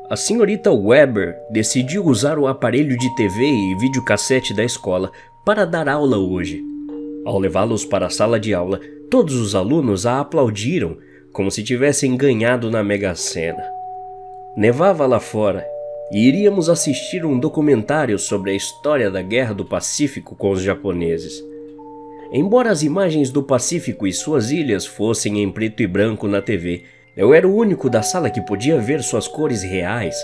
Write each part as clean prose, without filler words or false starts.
A senhorita Weber decidiu usar o aparelho de TV e videocassete da escola para dar aula hoje. Ao levá-los para a sala de aula, todos os alunos a aplaudiram como se tivessem ganhado na Mega Sena. Nevava lá fora e iríamos assistir um documentário sobre a história da Guerra do Pacífico com os japoneses. Embora as imagens do Pacífico e suas ilhas fossem em preto e branco na TV, eu era o único da sala que podia ver suas cores reais,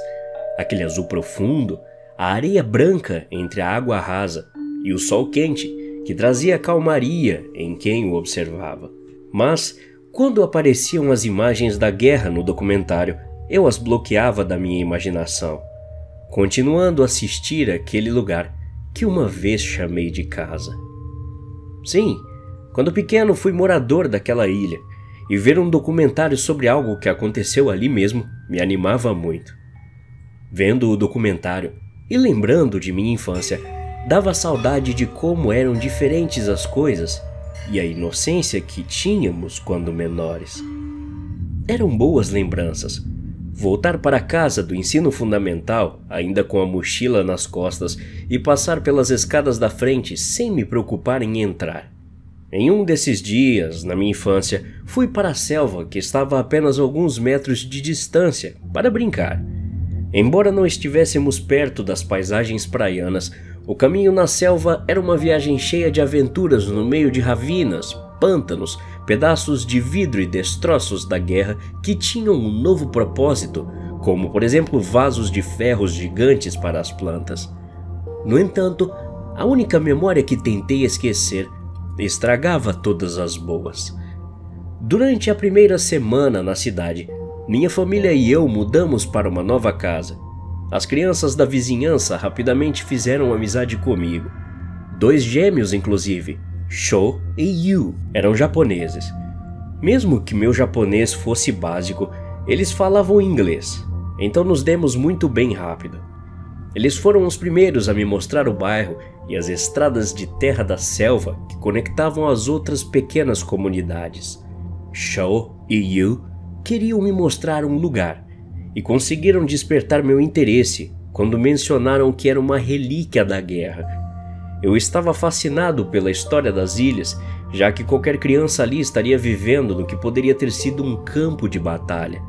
aquele azul profundo, a areia branca entre a água rasa e o sol quente que trazia calmaria em quem o observava. Mas, quando apareciam as imagens da guerra no documentário, eu as bloqueava da minha imaginação, continuando a assistir àquele lugar que uma vez chamei de casa. Sim, quando pequeno fui morador daquela ilha, e ver um documentário sobre algo que aconteceu ali mesmo me animava muito. Vendo o documentário e lembrando de minha infância, dava saudade de como eram diferentes as coisas e a inocência que tínhamos quando menores. Eram boas lembranças. Voltar para casa do ensino fundamental, ainda com a mochila nas costas, e passar pelas escadas da frente sem me preocupar em entrar. Em um desses dias, na minha infância, fui para a selva que estava a apenas alguns metros de distância para brincar. Embora não estivéssemos perto das paisagens praianas, o caminho na selva era uma viagem cheia de aventuras no meio de ravinas, pântanos, pedaços de vidro e destroços da guerra que tinham um novo propósito, como por exemplo vasos de ferros gigantes para as plantas. No entanto, a única memória que tentei esquecer estragava todas as boas. Durante a primeira semana na cidade, minha família e eu mudamos para uma nova casa. As crianças da vizinhança rapidamente fizeram amizade comigo. 2 gêmeos, inclusive, Sho e Yu, eram japoneses. Mesmo que meu japonês fosse básico, eles falavam inglês, então nos demos muito bem rápido. Eles foram os primeiros a me mostrar o bairro e as estradas de terra da selva que conectavam as outras pequenas comunidades. Sho e Yu queriam me mostrar um lugar e conseguiram despertar meu interesse quando mencionaram que era uma relíquia da guerra. Eu estava fascinado pela história das ilhas, já que qualquer criança ali estaria vivendo no que poderia ter sido um campo de batalha.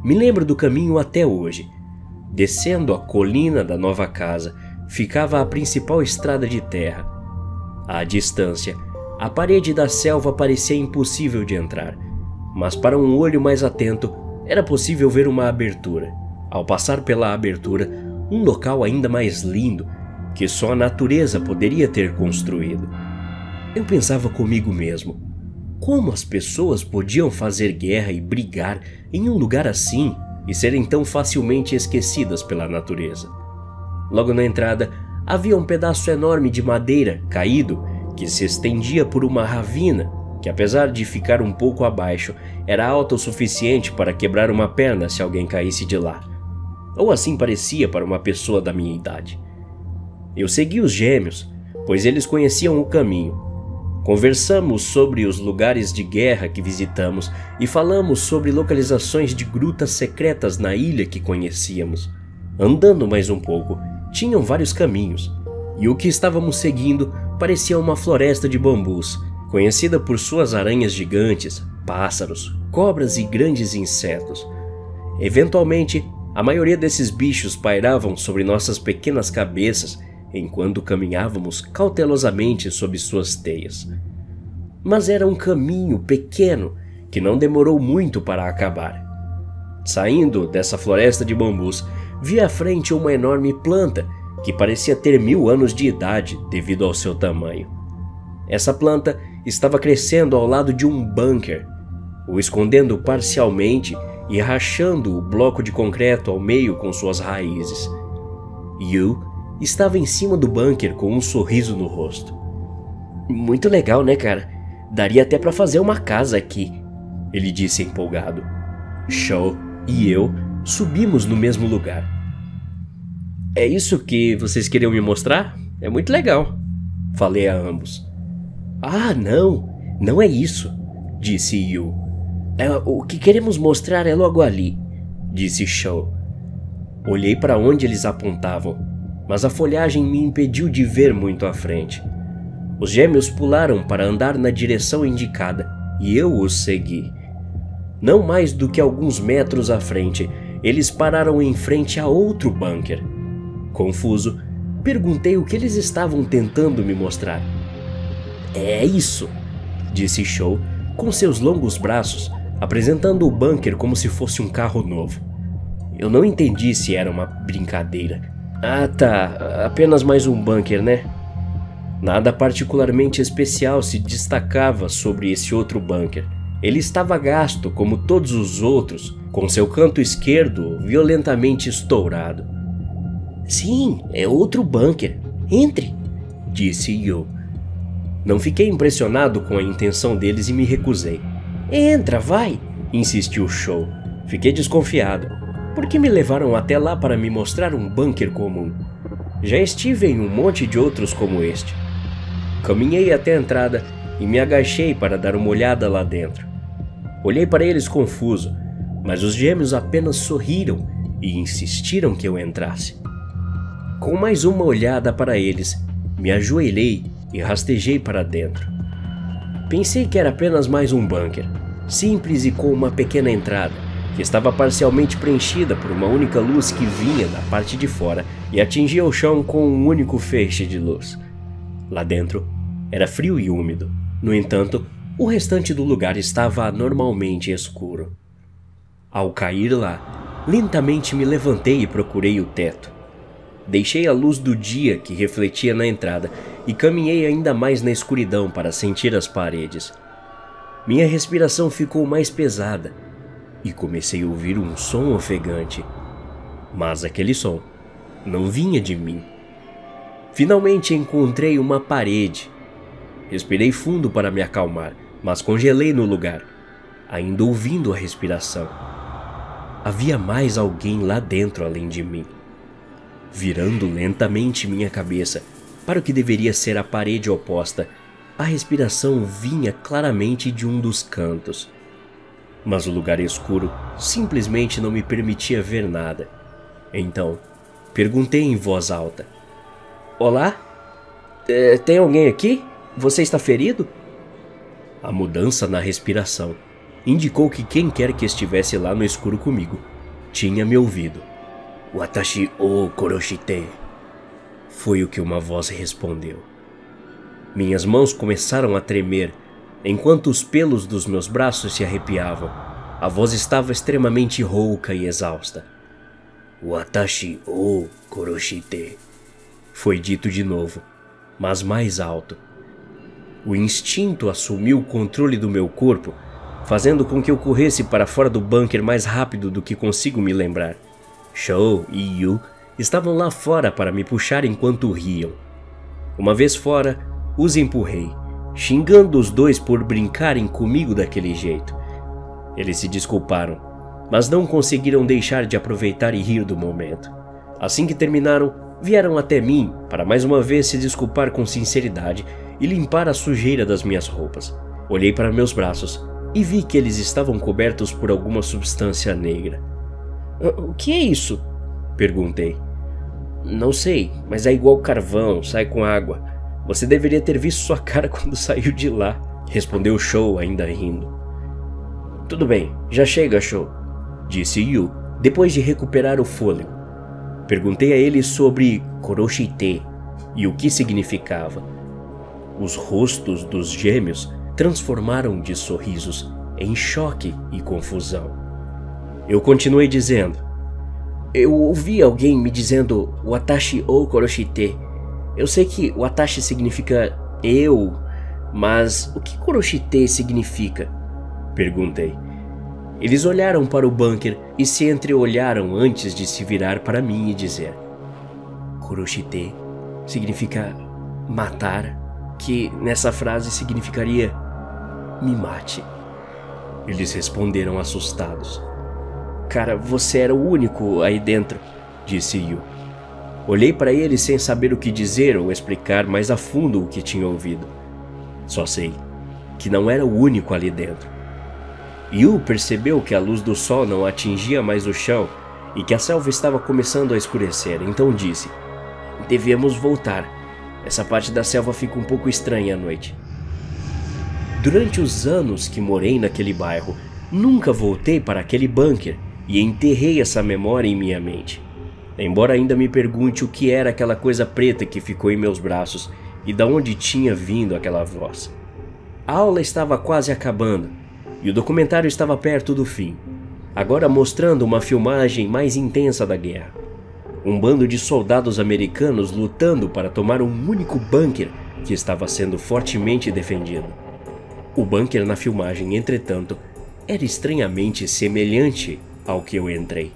Me lembro do caminho até hoje. Descendo a colina da nova casa, ficava a principal estrada de terra. À distância, a parede da selva parecia impossível de entrar, mas para um olho mais atento, era possível ver uma abertura. Ao passar pela abertura, um local ainda mais lindo, que só a natureza poderia ter construído. Eu pensava comigo mesmo, como as pessoas podiam fazer guerra e brigar em um lugar assim e serem tão facilmente esquecidas pela natureza. Logo na entrada, havia um pedaço enorme de madeira caído que se estendia por uma ravina que, apesar de ficar um pouco abaixo, era alta o suficiente para quebrar uma perna se alguém caísse de lá. Ou assim parecia para uma pessoa da minha idade. Eu segui os gêmeos, pois eles conheciam o caminho. Conversamos sobre os lugares de guerra que visitamos e falamos sobre localizações de grutas secretas na ilha que conhecíamos. Andando mais um pouco, tinham vários caminhos, e o que estávamos seguindo parecia uma floresta de bambus, conhecida por suas aranhas gigantes, pássaros, cobras e grandes insetos. Eventualmente, a maioria desses bichos pairavam sobre nossas pequenas cabeças enquanto caminhávamos cautelosamente sob suas teias. Mas era um caminho pequeno que não demorou muito para acabar. Saindo dessa floresta de bambus, vi à frente uma enorme planta que parecia ter 1000 anos de idade devido ao seu tamanho. Essa planta estava crescendo ao lado de um bunker, o escondendo parcialmente e rachando o bloco de concreto ao meio com suas raízes. Yu estava em cima do bunker com um sorriso no rosto. "Muito legal, né, cara? Daria até para fazer uma casa aqui", ele disse empolgado. Sho e eu subimos no mesmo lugar. "É isso que vocês queriam me mostrar? É muito legal", falei a ambos. "Ah, não é isso", disse Yu. O que queremos mostrar é logo ali", disse Sho. Olhei para onde eles apontavam, mas a folhagem me impediu de ver muito à frente. Os gêmeos pularam para andar na direção indicada e eu os segui. Não mais do que alguns metros à frente, eles pararam em frente a outro bunker. Confuso, perguntei o que eles estavam tentando me mostrar. É isso, disse Shaw com seus longos braços, apresentando o bunker como se fosse um carro novo. Eu não entendi se era uma brincadeira. Ah tá, apenas mais um bunker, né? Nada particularmente especial se destacava sobre esse outro bunker. Ele estava gasto como todos os outros, com seu canto esquerdo violentamente estourado. Sim, é outro bunker. Entre, disse Yu. Não fiquei impressionado com a intenção deles e me recusei. Entra, vai, insistiu Shaw. Fiquei desconfiado. Por que me levaram até lá para me mostrar um bunker comum? Já estive em um monte de outros como este. Caminhei até a entrada e me agachei para dar uma olhada lá dentro. Olhei para eles confuso, mas os gêmeos apenas sorriram e insistiram que eu entrasse. Com mais uma olhada para eles, me ajoelhei e rastejei para dentro. Pensei que era apenas mais um bunker, simples e com uma pequena entrada, que estava parcialmente preenchida por uma única luz que vinha da parte de fora e atingia o chão com um único feixe de luz. Lá dentro era frio e úmido. No entanto, o restante do lugar estava anormalmente escuro. Ao cair lá, lentamente me levantei e procurei o teto. Deixei a luz do dia que refletia na entrada e caminhei ainda mais na escuridão para sentir as paredes. Minha respiração ficou mais pesada e comecei a ouvir um som ofegante. Mas aquele som não vinha de mim. Finalmente encontrei uma parede. Respirei fundo para me acalmar, mas congelei no lugar, ainda ouvindo a respiração. Havia mais alguém lá dentro além de mim. Virando lentamente minha cabeça para o que deveria ser a parede oposta, a respiração vinha claramente de um dos cantos. Mas o lugar escuro simplesmente não me permitia ver nada. Então, perguntei em voz alta: Olá? Tem alguém aqui? Você está ferido? A mudança na respiração indicou que quem quer que estivesse lá no escuro comigo tinha me ouvido. Watashi o koroshite, foi o que uma voz respondeu. Minhas mãos começaram a tremer, enquanto os pelos dos meus braços se arrepiavam. A voz estava extremamente rouca e exausta. Watashi o koroshite, foi dito de novo, mas mais alto. O instinto assumiu o controle do meu corpo, fazendo com que eu corresse para fora do bunker mais rápido do que consigo me lembrar. Shaw e Yu estavam lá fora para me puxar enquanto riam. Uma vez fora, os empurrei, xingando os dois por brincarem comigo daquele jeito. Eles se desculparam, mas não conseguiram deixar de aproveitar e rir do momento. Assim que terminaram, vieram até mim para mais uma vez se desculpar com sinceridade e limpar a sujeira das minhas roupas. Olhei para meus braços e vi que eles estavam cobertos por alguma substância negra. O que é isso? Perguntei. Não sei, mas é igual carvão, sai com água. Você deveria ter visto sua cara quando saiu de lá, respondeu Shaw ainda rindo. Tudo bem, já chega, Shaw, disse Yu, depois de recuperar o fôlego. Perguntei a ele sobre Koroshite e o que significava. Os rostos dos gêmeos transformaram de sorrisos em choque e confusão. Eu continuei dizendo: Eu ouvi alguém me dizendo Watashi o Koroshite. Eu sei que Watashi significa eu, mas o que Koroshite significa? Perguntei. Eles olharam para o bunker e se entreolharam antes de se virar para mim e dizer: Koroshite significa matar, que nessa frase significaria me mate. Eles responderam assustados. Cara, você era o único aí dentro, disse Yu. Olhei para ele sem saber o que dizer ou explicar mais a fundo o que tinha ouvido. Só sei que não era o único ali dentro. Yu percebeu que a luz do sol não atingia mais o chão e que a selva estava começando a escurecer, então disse: "Devemos voltar. Essa parte da selva fica um pouco estranha à noite." Durante os anos que morei naquele bairro, nunca voltei para aquele bunker e enterrei essa memória em minha mente. Embora ainda me pergunte o que era aquela coisa preta que ficou em meus braços e de onde tinha vindo aquela voz. A aula estava quase acabando e o documentário estava perto do fim, agora mostrando uma filmagem mais intensa da guerra. Um bando de soldados americanos lutando para tomar um único bunker que estava sendo fortemente defendido. O bunker na filmagem, entretanto, era estranhamente semelhante ao que eu entrei.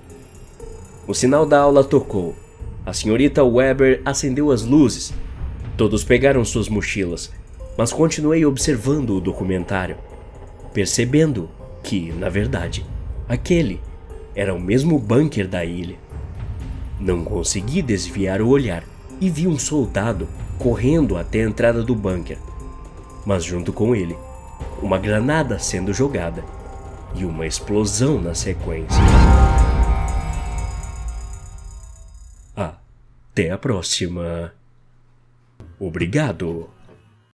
O sinal da aula tocou. A senhorita Weber acendeu as luzes. Todos pegaram suas mochilas, mas continuei observando o documentário, percebendo que, na verdade, aquele era o mesmo bunker da ilha. Não consegui desviar o olhar e vi um soldado correndo até a entrada do bunker, mas junto com ele, uma granada sendo jogada e uma explosão na sequência. Até a próxima. Obrigado.